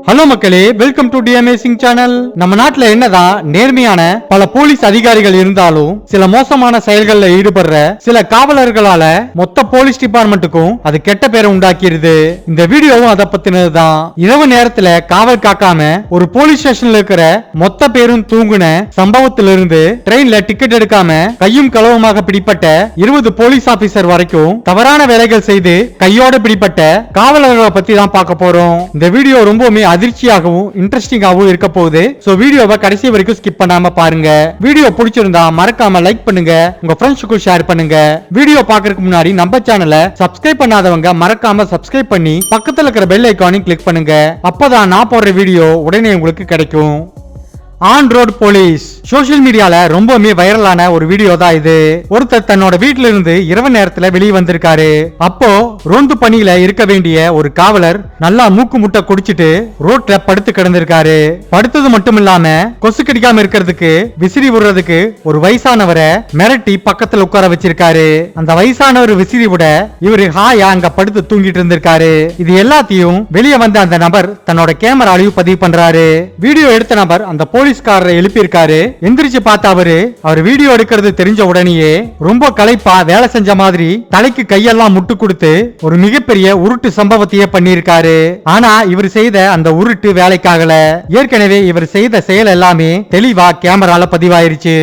Hello மக்களே, welcome to டிஎம்ஏசிங் channel. நம்ம நாட்டுல என்னதான் நேர்மையான பல போலீஸ் அதிகாரிகள் இருந்தாலும் சில மோசமான செயல்களில் ஈடுபடுற சில காவலர்களால மொத்த போலீஸ் டிபார்ட்மெண்ட்டுக்கும் அது கெட்ட பேரை உண்டாக்கிடுது. இந்த வீடியோவும் அதை பத்தினதுதான். இரவு நேரத்துல காவல் காக்காம ஒரு போலீஸ் ஸ்டேஷன்ல இருக்கிற மொத்த பேரும் தூங்குன சம்பவத்திலிருந்து ட்ரெயின்ல டிக்கெட் எடுக்காம கையும் களவுமாக பிடிப்பட்ட 20 போலீஸ் ஆபீசர் வரைக்கும் தவறான வேலைகள் செய்து கையோட பிடிப்பட்ட காவலர்களை பத்தி தான் பார்க்க போறோம். இந்த வீடியோ ரொம்பவுமே அதிர்ச்சியாகவும் இன்ட்ரெஸ்டிங்காகவும் இருக்க போகுது. சோ வீடியோவை கடைசி வரைக்கும் ஸ்கிப் பண்ணாம பாருங்க. வீடியோ பிடிச்சிருந்தா மறக்காம லைக் பண்ணுங்க, உங்க ஃப்ரெண்ட்ஸுக்கு ஷேர் பண்ணுங்க. வீடியோ பார்க்கறதுக்கு முன்னாடி நம்ம சேனலை சப்ஸ்கிரைப் பண்ணாதவங்க மறக்காம சப்ஸ்கிரைப் பண்ணி பக்கத்துல இருக்கிற பெல் ஐகானையும் கிளிக் பண்ணுங்க. அப்பதான் நான் போடுற வீடியோ உடனே உங்களுக்கு கிடைக்கும். ஆன் ரோட் போலீஸ் சோசியல் மீடியால ரொம்பவுமே வைரலான ஒரு வீடியோ தான் இது. ஒருத்தர் தன்னோட வீட்டுல இருந்து இரவு நேரத்துல வெளியே வந்திருக்காரு. அப்போ ரோந்து பணியில இருக்க வேண்டிய ஒரு காவலர் நல்லா மூக்கு முட்டை குடிச்சிட்டு ரோட்ல படுத்து கிடந்திருக்காரு. படுத்தது மட்டும் இல்லாம கொசு கடிக்காம இருக்கிறதுக்கு விசிறி விடுறதுக்கு ஒரு வயசானவரை மிரட்டி பக்கத்துல உட்கார வச்சிருக்காரு. அந்த வயசானவர் விசிறி விட இவரு ஹாயா அங்க படுத்து தூங்கிட்டு இருந்திருக்காரு. இது எல்லாத்தையும் வெளியே வந்த அந்த நபர் தன்னோட கேமராலையும் பதிவு பண்றாரு. வீடியோ எடுத்த நபர் அந்த போலீஸ்காரரை எழுப்பியிருக்காரு. எந்திரிச்சு பார்த்த அவர் வீடியோ எடுக்கிறது தெரிஞ்ச உடனேயே ரொம்ப களைப்பா வேலை செஞ்ச மாதிரி தலைக்கு கையெல்லாம் முட்டு கொடுத்து ஒரு மிகப்பெரிய உருட்டு சம்பவத்தையே பண்ணியிருக்காரு. ஆனா இவர் செய்த அந்த உருட்டு வேலைக்காகல. ஏற்கனவே இவர் செய்த செயல் எல்லாமே தெளிவா கேமரால பதிவாயிருச்சு.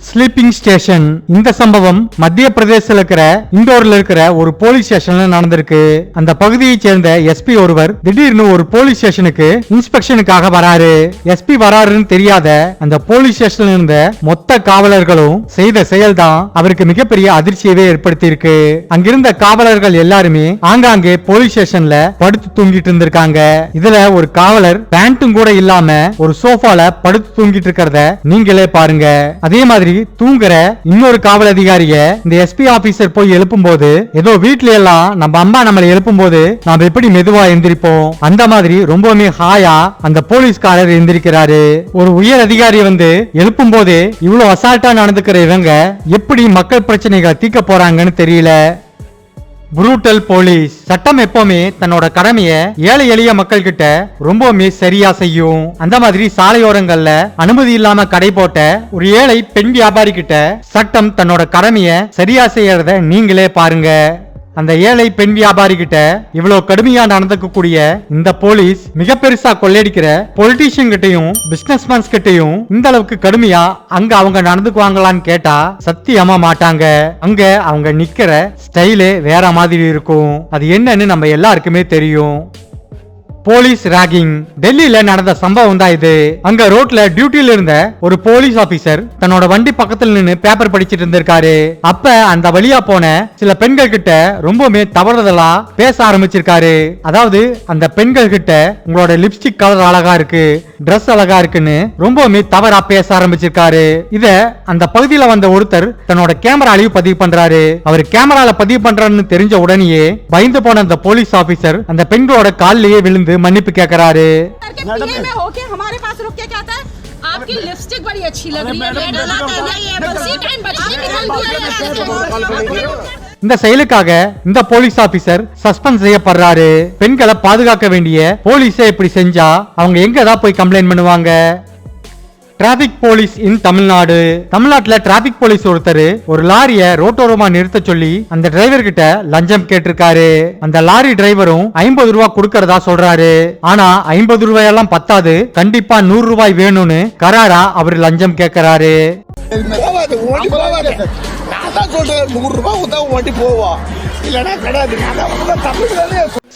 Sleeping station. இந்த சம்பவம் மத்திய பிரதேசத்தில் இருக்கிற இண்டோர்ல இருக்கிற ஒரு போலீஸ் ஸ்டேஷன்ல நடந்திருக்கு. அந்த பகுதியை சேர்ந்த எஸ்பி ஒருவர் திடீர்னு ஒரு போலீஸ் ஸ்டேஷனுக்கு இன்ஸ்பெக்ஷனுக்காக வராரு. எஸ்பி வராருன்னு தெரியாத அந்த போலீஸ் ஸ்டேஷன்ல இருந்த மொத்த காவலர்களும் செய்த செயல் தான் அவருக்கு மிகப்பெரிய அதிர்ச்சியவே ஏற்படுத்தி இருக்கு. அங்கிருந்த காவலர்கள் எல்லாருமே ஆங்காங்கே போலீஸ் ஸ்டேஷன்ல படுத்து தூங்கிட்டு இருந்திருக்காங்க. இதுல ஒரு காவலர் பேண்ட்டும் கூட இல்லாம ஒரு சோஃபால படுத்து தூங்கிட்டு இருக்கிறத நீங்களே பாருங்க. அதே மாதிரி தூங்குற இன்னொரு காவல் அதிகாரிய இந்த எஸ்பி ஆபீசர் போய் எழுப்பும் போது ஏதோ வீட்ல எல்லாம் நம்ம அம்மா நம்மளை எழுப்பும் போது நாம எப்படி மெதுவா எந்திரிப்போம் அந்த மாதிரி ரொம்பவுமே ஹாயா அந்த போலீஸ்காரர் எந்திரிக்கிறாரு. ஒரு உயர் அதிகாரி வந்து எழுப்பும் போது இவ்வளவு அசால்ட்டா நடந்துக்கிற இவங்க எப்படி மக்கள் பிரச்சனைகளை தீர்க்க போறாங்கன்னு தெரியல. Brutal police. சட்டம் எப்பவுமே தன்னோட கடமைய ஏழை எளிய மக்கள் கிட்ட ரொம்பவுமே சரியா செய்யும். அந்த மாதிரி சாலையோரங்கள்ல அனுமதி இல்லாம கடை போட்ட ஒரு ஏழை பெண் வியாபாரி கிட்ட சட்டம் தன்னோட கடமைய சரியா செய்யறத நீங்களே பாருங்க. அந்த ஏழை பெண் வியாபாரி கிட்ட இவ்வளவு கடுமையா நடந்துக்கக்கூடிய இந்த போலீஸ் மிக பெருசா கொள்ளையடிக்கிற பொலிட்டீஷியன் கிட்டையும் பிசினஸ்மேன்ஸ் கிட்டையும் இந்த அளவுக்கு கடுமையா அங்க அவங்க நடந்துக்குவாங்களான்னு கேட்டா சத்தியமா மாட்டாங்க. அங்க அவங்க நிக்கிற ஸ்டைலே வேற மாதிரி இருக்கும். அது என்னன்னு நம்ம எல்லாருக்குமே தெரியும். Police ragging. டெல்லியில நடந்த சம்பவம் தான் இது. அங்க ரோட்ல டியூட்டில இருந்த ஒரு போலீஸ் ஆபீசர் தன்னோட வண்டி பக்கத்துல நின்னு பேப்பர் படிச்சிட்டு இருந்திருக்காரு. அப்ப அந்த வழியா போன சில பெண்கள் கிட்ட ரொம்பவுமே தவறுதலா பேச ஆரம்பிச்சிருக்காரு. அதாவது அந்த பெண்கள் கிட்ட உங்களோட லிப்ஸ்டிக் கலர் அழகா இருக்கு, Dress அழகா இருக்குன்னு ரொம்பவுமே தவறா பேச ஆரம்பிச்சிருக்காரு. இத அந்த பகுதியில வந்த ஒருத்தர் தன்னோட கேமராலையும் பதிவு பண்றாரு. அவர் கேமரால பதிவு பண்றாருன்னு தெரிஞ்ச உடனேயே பயந்து போன அந்த போலீஸ் ஆபீசர் அந்த பெண்களோட காலிலேயே விழுந்து மன்னிப்பு கேக்குறாரு. இந்த செயலுக்காக இந்த போலீஸ் ஆபீசர் சஸ்பெண்ட் செய்யப்படுறாரு. பெண்களை பாதுகாக்க வேண்டிய போலீஸே இப்படி செஞ்சா அவங்க எங்க தான் போய் கம்ப்ளைண்ட் பண்ணுவாங்க? டிராபிக் போலீஸ் இன் தமிழ்நாடு. தமிழ்நாட்டுல டிராபிக் போலீஸ் ஒருத்தர் ஒரு லாரிய ரோட்டோரமா நிறுத்த சொல்லி அந்த டிரைவர் கிட்ட லஞ்சம் கேட்டிருக்காரு. அந்த லாரி டிரைவரும் 50 ரூபாய் கொடுக்கறதா சொல்றாரு. ஆனா 50 ரூபாயெல்லாம் பத்தாது, கண்டிப்பா 100 ரூபாய் வேணும்னு கராரா அவர் லஞ்சம் கேட்கிறாரு.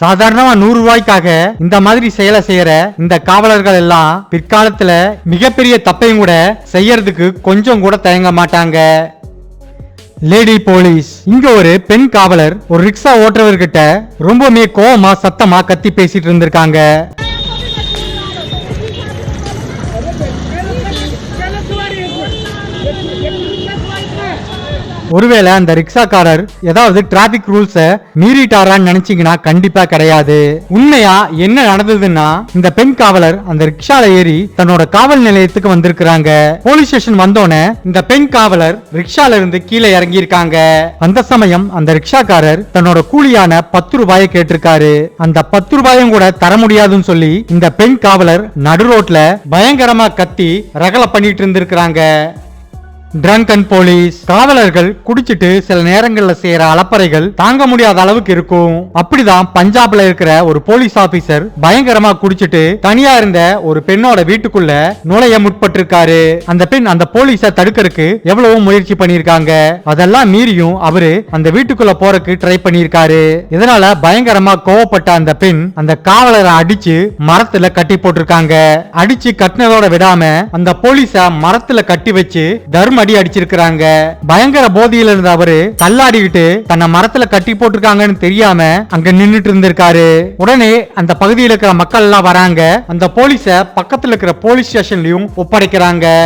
சாதாரணமா 100 ரூபாய்க்காக இந்த மாதிரி செயலை செய்யற இந்த காவலர்கள் எல்லாம் பிற்காலத்துல மிகப்பெரிய தப்பையும் கூட செய்யறதுக்கு கொஞ்சம் கூட தயங்க மாட்டாங்க. Lady police. இங்க ஒரு பெண் காவலர் ஒரு ரிக்ஷா ஓட்டுறவர்கிட்ட ரொம்பவே கோவமா சத்தமா கத்தி பேசிட்டு இருந்திருக்காங்க. ஒருவேளை அந்த ரிக்ஷாக்காரர் ஏதாவது டிராபிக் ரூல்ஸ மீறிட்டாரான்னு நினைச்சீங்கன்னா கண்டிப்பா கிடையாது. உண்மையா என்ன நடந்ததுன்னா, இந்த பெண் காவலர் அந்த ரிக்ஷால ஏறி தன்னோட காவல் நிலையத்துக்கு வந்திருக்காங்க. போலீஸ் ஸ்டேஷன் வந்தோனே இந்த பெண் காவலர் ரிக்ஷால இருந்து கீழே இறங்கி இருக்காங்க. அந்த சமயம் அந்த ரிக்ஷாக்காரர் தன்னோட கூலியான 10 ரூபாயை கேட்டிருக்காரு. அந்த 10 ரூபாயும் கூட தர முடியாதுன்னு சொல்லி இந்த பெண் காவலர் நடு ரோட்ல பயங்கரமா கத்தி ரகலை பண்ணிட்டு இருந்திருக்காங்க. Drunken police. காவலர்கள் குடிச்சிட்டு சில நேரங்கள்ல செய்யற அலப்பறைகள் தாங்க முடியாத அளவுக்கு இருக்கும். அப்படிதான் பஞ்சாப்ல இருக்கிற ஒரு போலீஸ் ஆபீசர் பயங்கரமா குடிச்சிட்டு தனியா இருந்த ஒரு பெண்ணோட வீட்டுக்குள்ள நுழைய முற்பட்டிருக்காரு. அந்த பெண் அந்த போலீஸ தடுக்கிறதுக்கு எவ்வளவு முயற்சி பண்ணிருக்காங்க. அதெல்லாம் மீறியும் அவரு அந்த வீட்டுக்குள்ள போறதுக்கு ட்ரை பண்ணிருக்காரு. இதனால பயங்கரமா கோவப்பட்ட அந்த பெண் அந்த காவலரை அடிச்சு மரத்துல கட்டி போட்டிருக்காங்க. அடிச்சு கட்டினதோட விடாம அந்த போலீஸ மரத்துல கட்டி வச்சு தர்ம அடி அடிச்சிருக்காங்க. பயங்கர போதையில இருந்த அவரு தள்ளாடிக்கிட்டு தன்னை மரத்துல கட்டி போட்டிருக்காங்கன்னு தெரியாம அங்க நின்னுட்டு இருந்திருக்காரு. உடனே அந்த பகுதியில் இருக்கிற மக்கள் எல்லாம் வராங்க. அந்த போலீஸ பக்கத்துல இருக்கிற போலீஸ் ஸ்டேஷன்லயும் ஒப்படைக்கிறாங்க.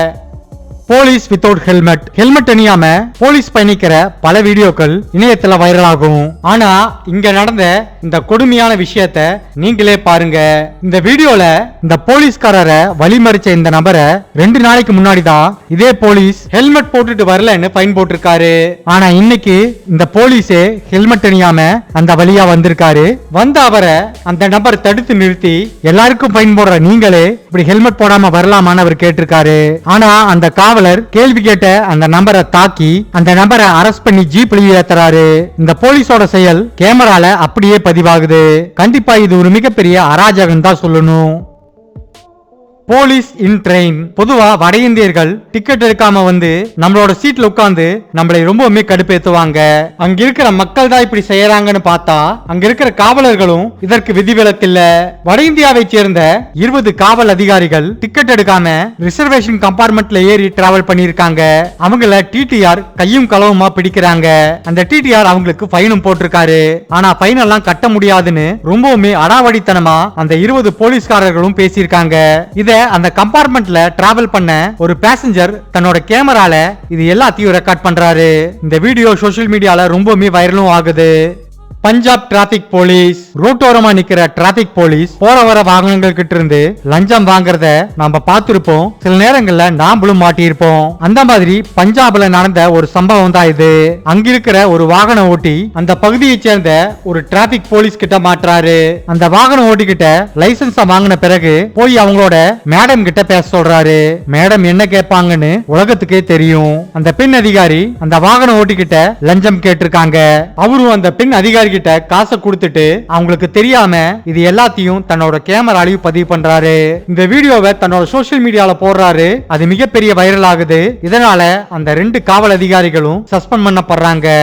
Police without helmet. ஹெல்மெட் அணியாம போலீஸ் பயணிக்கிற பல வீடியோக்கள் இணையத்துல வைரல் ஆகும். ஆனா இங்க நடந்த இந்த கொடுமையான விஷயத்த நீங்களே பாருங்க. இந்த வீடியோல இந்த போலீஸ்காரரை வழிமறிச்ச இந்த நபரை 2 நாளைக்கு முன்னாடி தான் இதே போலீஸ் ஹெல்மெட் போட்டுட்டு வரலன்னு ஃபைன் போட்டிருக்காரு. ஆனா இன்னைக்கு இந்த போலீஸே ஹெல்மெட் அணியாம அந்த வழியா வந்திருக்காரு. வந்த அவரை அந்த நபர் தடுத்து நிறுத்தி எல்லாருக்கும் ஃபைன் போடுற நீங்களே இப்படி ஹெல்மெட் போடாம வரலாமான்னு அவர் கேட்டிருக்காரு. ஆனா அந்த காவலர் கேள்வி கேட்ட அந்த நபரை தாக்கி அந்த நபரை அரெஸ்ட் பண்ணி ஜீப்ல ஏத்துறாரு. இந்த போலீஸோட செயல் கேமரால அப்படியே பதிவாகுது. கண்டிப்பா இது ஒரு மிகப்பெரிய அராஜகம் தான் சொல்லணும். போலீஸ் இன் ட்ரெயின். பொதுவா வட இந்தியர்கள் டிக்கெட் எடுக்காம வந்து நம்மளோட சீட்ல உட்கார்ந்து நம்மளை ரொம்பவுமே கடுப்பேத்துவாங்க. அங்க இருக்கிற மக்கள் தான் இப்படி செய்யறாங்கன்னு பார்த்தா அங்க இருக்கிற காவலர்களும் இதற்கு விதிவிலக்கு இல்ல. வட இந்தியாவை சேர்ந்த 20 காவல் அதிகாரிகள் டிக்கெட் எடுக்காம ரிசர்வேஷன் கம்பார்ட்மெண்ட்ல ஏறி டிராவல் பண்ணிருக்காங்க. அவங்கள டிடிஆர் கையும் களவுமா பிடிக்கிறாங்க. அந்த டிடிஆர் அவங்களுக்கு ஃபைனும் போட்டிருக்காரு. ஆனா ஃபைன் எல்லாம் கட்ட முடியாதுன்னு ரொம்பவுமே அடாவடித்தனமா அந்த 20 போலீஸ்காரர்களும் பேசியிருக்காங்க. இத அந்த கம்பார்ட்மெண்ட்ல டிராவல் பண்ண ஒரு பேசஞ்சர் தன்னோட கேமரால இது எல்லாத்தையும் ரெக்கார்ட் பண்றாரு. இந்த வீடியோ சோஷியல் மீடியால ரொம்பவே வைரலும் ஆகுது. Punjab traffic police. ரோட்டோரமா நிக்கிற டிராபிக் போலீஸ் போற வர வாகனங்கள் கிட்ட இருந்து லஞ்சம் வாங்குறத நாம பார்த்திருப்போம். சில நேரங்கள்ல நாமளும் மாட்டியிருப்போம். அந்த மாதிரி பஞ்சாப்ல நடந்த ஒரு சம்பவம் தான் இது. அங்க இருக்கிற ஒரு வாகன ஓட்டி அந்த பகுதியை சேர்ந்த ஒரு டிராபிக் போலீஸ் கிட்ட மாட்டுறாரு. அந்த வாகன ஓட்டி கிட்ட லைசன்ஸ் வாங்கின பிறகு போய் அவங்களோட மேடம் கிட்ட பேச சொல்றாரு. மேடம் என்ன கேட்பாங்கன்னு உலகத்துக்கே தெரியும். அந்த பெண் அதிகாரி அந்த வாகன ஓட்டி கிட்ட லஞ்சம் கேட்டிருக்காங்க. அவரும் அந்த பெண் அதிகாரி கிட்ட காசை கொடுத்துட்டு அவங்களுக்கு தெரியாம இது எல்லாத்தையும் தன்னோட கேமராலையும் பதிவு பண்றாரு. இந்த வீடியோவை தன்னோட சோஷியல் மீடியால போடுறாரு. அது மிகப்பெரிய வைரல் ஆகுது. இதனால அந்த 2 காவல் அதிகாரிகளும் சஸ்பெண்ட் பண்ணப்படுறாங்க.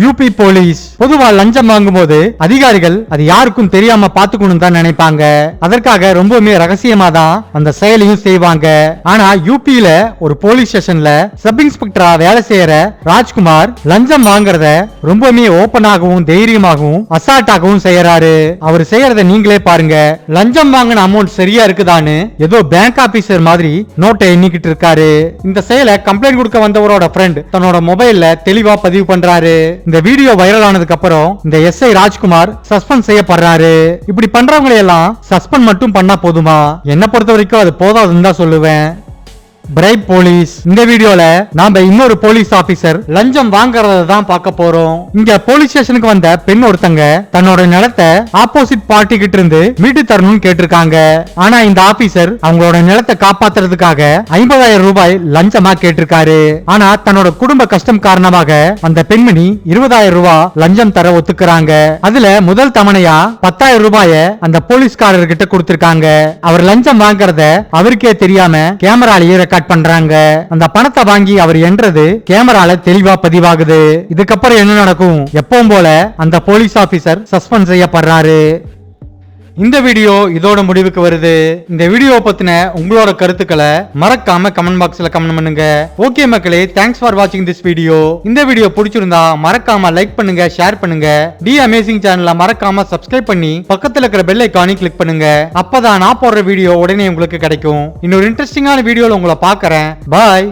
UP police. பொதுவா லஞ்சம் வாங்கும் போது அதிகாரிகள் அது யாருக்கும் தெரியாம பாத்துக்கணும் தான் நினைப்பாங்க. அதற்காக ரொம்பவுமே ரகசியமா தான் அந்த செயலையும் செய்வாங்க. ஆனா யூபியில ஒரு போலீஸ் ஸ்டேஷன்ல சப் இன்ஸ்பெக்டரா வேலை செய்யற ராஜ்குமார் லஞ்சம் வாங்குறத ரொம்பவுமே ஓபனாகவும் தைரியமாகவும் அசால்ட்டாகவும் செய்யறாரு. அவர் செய்யறத நீங்களே பாருங்க. லஞ்சம் வாங்கின அமௌண்ட் சரியா இருக்குதான்னு ஏதோ பேங்க் ஆபீசர் மாதிரி நோட்டை எண்ணிக்கிட்டு இருக்காரு. இந்த செயலை கம்ப்ளைண்ட் கொடுக்க வந்தவரோட ஃப்ரெண்ட் தன்னோட மொபைல்ல தெளிவா பதிவு பண்றாரு. இந்த வீடியோ வைரல் ஆனதுக்கு அப்புறம் இந்த எஸ்ஐ ராஜ்குமார் சஸ்பெண்ட் செய்யப்படுறாரு. இப்படி பண்றவங்களை எல்லாம் சஸ்பெண்ட் மட்டும் பண்ணா போதுமா? என்ன பொறுத்த வரைக்கும் அது போதாதுன்னு தான் சொல்லுவேன். Bribe police. இந்த வீடியோல நாம இன்னொரு போலீஸ் ஆபீசர் லஞ்சம் வாங்குறத தான் பார்க்க போறோம். இங்க போலீஸ் ஸ்டேஷனுக்கு வந்த பெண் ஒருத்தங்க தன்னோட நிலத்தை ஆப்போசிட் பார்ட்டி கிட்ட இருந்து மீட்டு தரணும்னு கேட்டிருக்காங்க. ஆனா இந்த ஆபீசர் அவங்களோட நிலத்தை காப்பாத்துறதுக்காக 50,000 ரூபாய் லஞ்சமா கேட்டிருக்காரு. ஆனா தன்னோட குடும்ப கஷ்டம் காரணமாக அந்த பெண்மணி 20,000 ரூபாய் லஞ்சம் தர ஒத்துக்கிறாங்க. அதுல முதல் தவணையா 10,000 ரூபாய அந்த போலீஸ்காரர் கிட்ட கொடுத்திருக்காங்க. அவர் லஞ்சம் வாங்குறத அவருக்கே தெரியாம கேமராலேயே ரெக்கார்ட் பண்றாங்க. அந்த பணத்தை வாங்கி அவர் என்றது கேமரால தெளிவா பதிவாகுது. இதுக்கப்புறம் என்ன நடக்கும்? எப்பவும் போல அந்த போலீஸ் ஆபீசர் சஸ்பெண்ட் செய்யப்படுறாரு. இந்த வீடியோ இதோட முடிவுக்கு வருது. இந்த வீடியோ பத்தின உங்களோட கருத்துக்களை மறக்காம கமெண்ட் பாக்ஸ்ல கமெண்ட் பண்ணுங்க. ஓகே மக்களே, தேங்க்ஸ் ஃபார் வாட்சிங் திஸ் வீடியோ. இந்த வீடியோ பிடிச்சிருந்தா மறக்காம லைக் பண்ணுங்க, ஷேர் பண்ணுங்க. டி அமேசிங் சேனலை மறக்காம சப்ஸ்கிரைப் பண்ணி பக்கத்துல இருக்கிற பெல் ஐகானை கிளிக் பண்ணுங்க. அப்பதான் நான் போடுற வீடியோ உடனே உங்களுக்கு கிடைக்கும். இன்னொரு இன்ட்ரெஸ்டிங்கான வீடியோல உங்களை பார்க்கறேன். பாய்.